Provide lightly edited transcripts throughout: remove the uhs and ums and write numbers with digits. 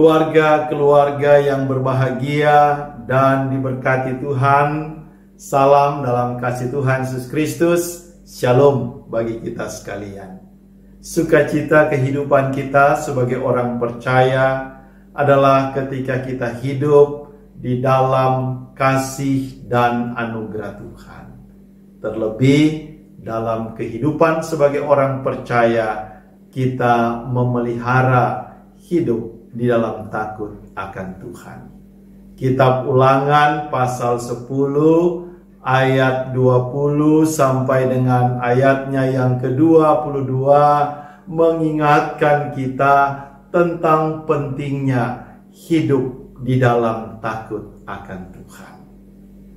Keluarga-keluarga yang berbahagia dan diberkati Tuhan, salam dalam kasih Tuhan Yesus Kristus, shalom bagi kita sekalian. Sukacita kehidupan kita sebagai orang percaya adalah ketika kita hidup di dalam kasih dan anugerah Tuhan. Terlebih dalam kehidupan sebagai orang percaya, kita memelihara hidup di dalam takut akan Tuhan. Kitab Ulangan pasal 10 ayat 20 sampai dengan ayatnya yang ke-22 mengingatkan kita tentang pentingnya hidup di dalam takut akan Tuhan.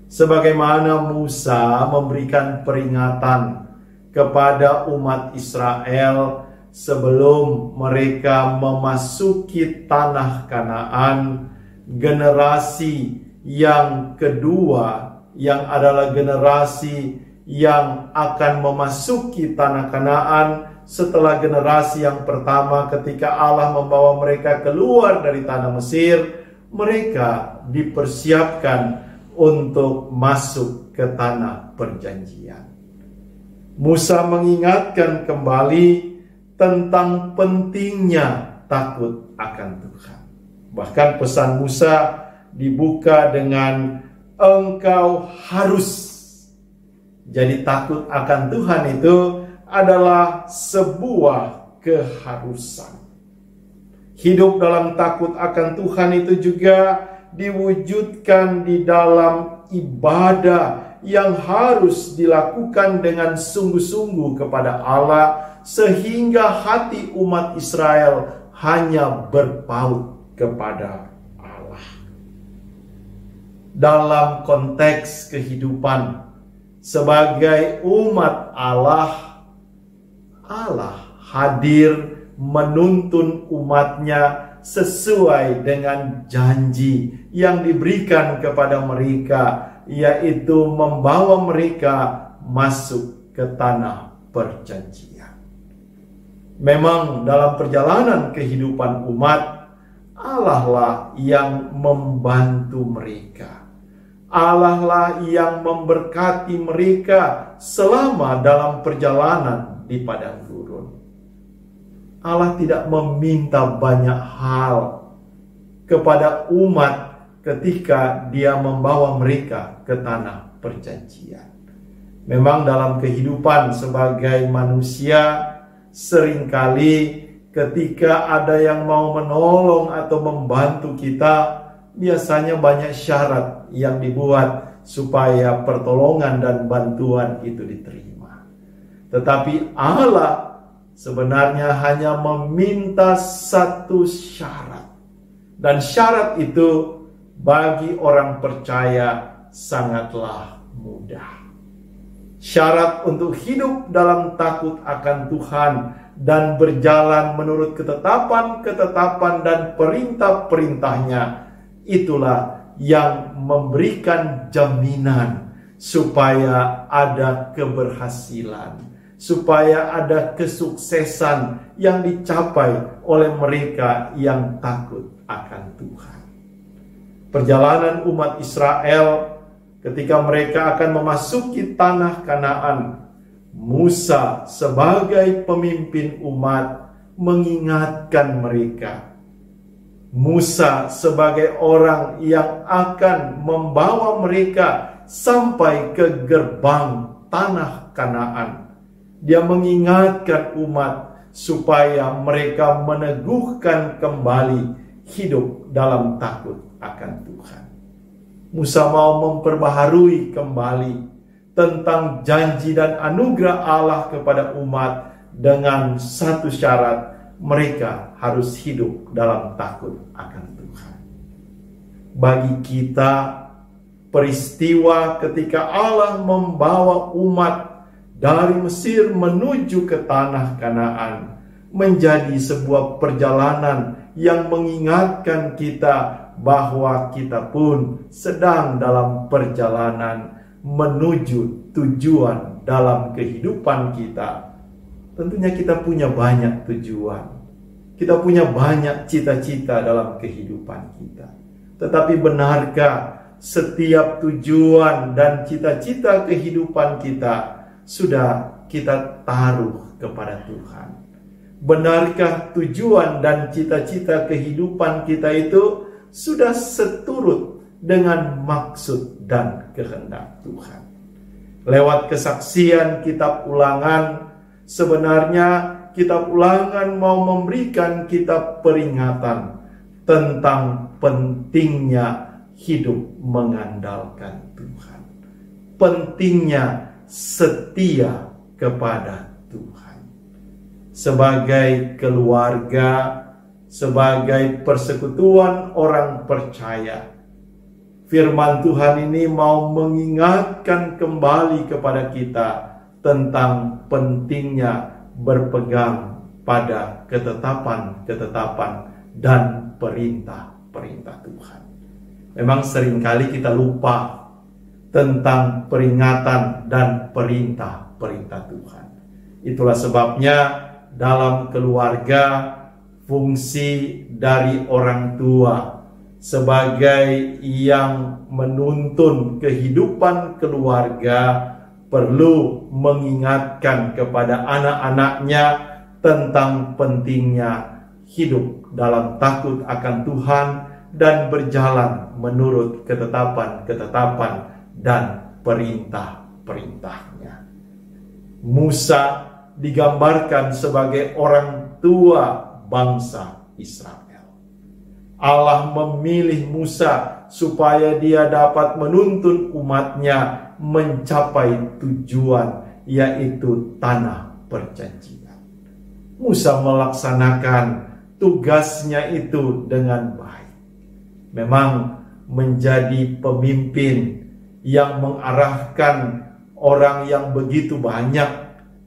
Sebagaimana Musa memberikan peringatan kepada umat Israel sebelum mereka memasuki tanah Kanaan, generasi yang kedua yang adalah generasi yang akan memasuki tanah Kanaan setelah generasi yang pertama ketika Allah membawa mereka keluar dari tanah Mesir, mereka dipersiapkan untuk masuk ke tanah perjanjian. Musa mengingatkan kembali tentang pentingnya takut akan Tuhan. Bahkan pesan Musa dibuka dengan engkau harus. Jadi takut akan Tuhan itu adalah sebuah keharusan. Hidup dalam takut akan Tuhan itu juga diwujudkan di dalam ibadah yang harus dilakukan dengan sungguh-sungguh kepada Allah, sehingga hati umat Israel hanya berpaut kepada Allah. Dalam konteks kehidupan sebagai umat Allah, Allah hadir menuntun umatnya sesuai dengan janji yang diberikan kepada mereka, yaitu membawa mereka masuk ke tanah perjanjian. Memang dalam perjalanan kehidupan umat, Allah lah yang membantu mereka. Allah lah yang memberkati mereka selama dalam perjalanan di padang gurun. Allah tidak meminta banyak hal kepada umat ketika Dia membawa mereka ke tanah perjanjian. Memang dalam kehidupan sebagai manusia, seringkali ketika ada yang mau menolong atau membantu kita, biasanya banyak syarat yang dibuat supaya pertolongan dan bantuan itu diterima. Tetapi Allah sebenarnya hanya meminta satu syarat. Dan syarat itu bagi orang percaya sangatlah mudah. Syarat untuk hidup dalam takut akan Tuhan dan berjalan menurut ketetapan dan perintah-perintahnya, itulah yang memberikan jaminan supaya ada keberhasilan, supaya ada kesuksesan yang dicapai oleh mereka yang takut akan Tuhan. Perjalanan umat Israel ketika mereka akan memasuki tanah Kanaan, Musa sebagai pemimpin umat mengingatkan mereka. Musa sebagai orang yang akan membawa mereka sampai ke gerbang tanah Kanaan. Dia mengingatkan umat supaya mereka meneguhkan kembali hidup dalam takut akan Tuhan. Musa mau memperbaharui kembali tentang janji dan anugerah Allah kepada umat dengan satu syarat, mereka harus hidup dalam takut akan Tuhan. Bagi kita, peristiwa ketika Allah membawa umat dari Mesir menuju ke tanah Kanaan menjadi sebuah perjalanan yang mengingatkan kita bahwa kita pun sedang dalam perjalanan menuju tujuan dalam kehidupan kita. Tentunya kita punya banyak tujuan. Kita punya banyak cita-cita dalam kehidupan kita. Tetapi benarkah setiap tujuan dan cita-cita kehidupan kita sudah kita taruh kepada Tuhan? Benarkah tujuan dan cita-cita kehidupan kita itu sudah seturut dengan maksud dan kehendak Tuhan? Lewat kesaksian kitab Ulangan, sebenarnya kitab Ulangan mau memberikan kita peringatan tentang pentingnya hidup mengandalkan Tuhan. Pentingnya setia kepada Tuhan. Sebagai keluarga, sebagai persekutuan orang percaya, firman Tuhan ini mau mengingatkan kembali kepada kita tentang pentingnya berpegang pada ketetapan-ketetapan dan perintah-perintah Tuhan. Memang seringkali kita lupa tentang peringatan dan perintah-perintah Tuhan. Itulah sebabnya dalam keluarga, fungsi dari orang tua sebagai yang menuntun kehidupan keluarga perlu mengingatkan kepada anak-anaknya tentang pentingnya hidup dalam takut akan Tuhan dan berjalan menurut ketetapan-ketetapan dan perintah-perintahnya. Musa digambarkan sebagai orang tua bangsa Israel. Allah memilih Musa supaya dia dapat menuntun umatnya mencapai tujuan, yaitu tanah perjanjian. Musa melaksanakan tugasnya itu dengan baik. Memang menjadi pemimpin yang mengarahkan orang yang begitu banyak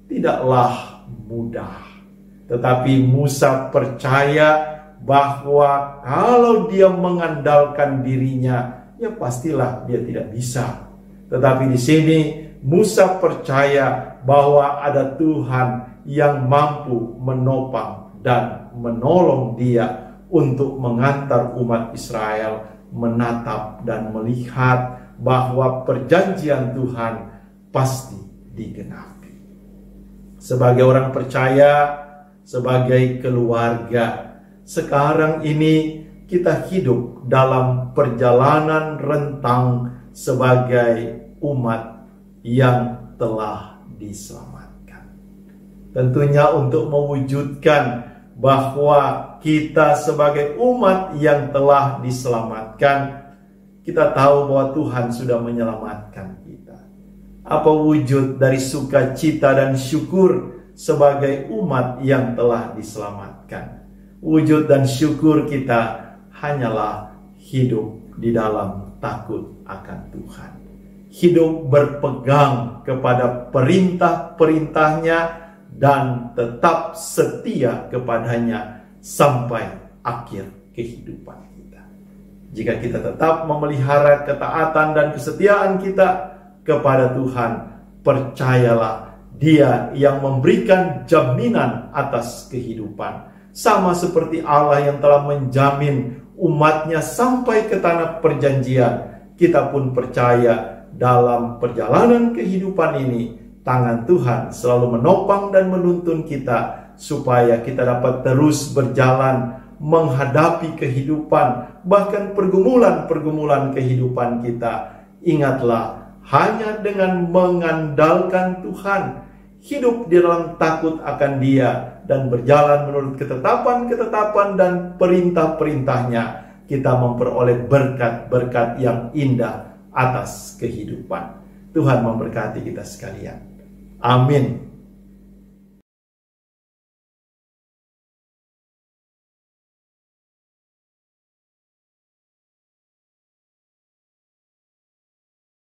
tidaklah mudah. Tetapi Musa percaya bahwa kalau dia mengandalkan dirinya, ya pastilah dia tidak bisa. Tetapi di sini Musa percaya bahwa ada Tuhan yang mampu menopang dan menolong dia untuk mengantar umat Israel menatap dan melihat bahwa perjanjian Tuhan pasti digenapi. Sebagai orang percaya, sebagai keluarga, sekarang ini kita hidup dalam perjalanan rentang sebagai umat yang telah diselamatkan. Tentunya untuk mewujudkan bahwa kita sebagai umat yang telah diselamatkan, kita tahu bahwa Tuhan sudah menyelamatkan kita. Apa wujud dari sukacita dan syukur sebagai umat yang telah diselamatkan? Wujud dan syukur kita hanyalah hidup di dalam takut akan Tuhan. Hidup berpegang kepada perintah-perintahnya dan tetap setia kepadanya sampai akhir kehidupan kita. Jika kita tetap memelihara ketaatan dan kesetiaan kita kepada Tuhan, percayalah Dia yang memberikan jaminan atas kehidupan. Sama seperti Allah yang telah menjamin umatnya sampai ke tanah perjanjian, kita pun percaya dalam perjalanan kehidupan ini, tangan Tuhan selalu menopang dan menuntun kita supaya kita dapat terus berjalan menghadapi kehidupan, bahkan pergumulan-pergumulan kehidupan kita. Ingatlah, hanya dengan mengandalkan Tuhan, hidup di dalam takut akan Dia, dan berjalan menurut ketetapan-ketetapan dan perintah-perintahnya, kita memperoleh berkat-berkat yang indah atas kehidupan. Tuhan memberkati kita sekalian. Amin.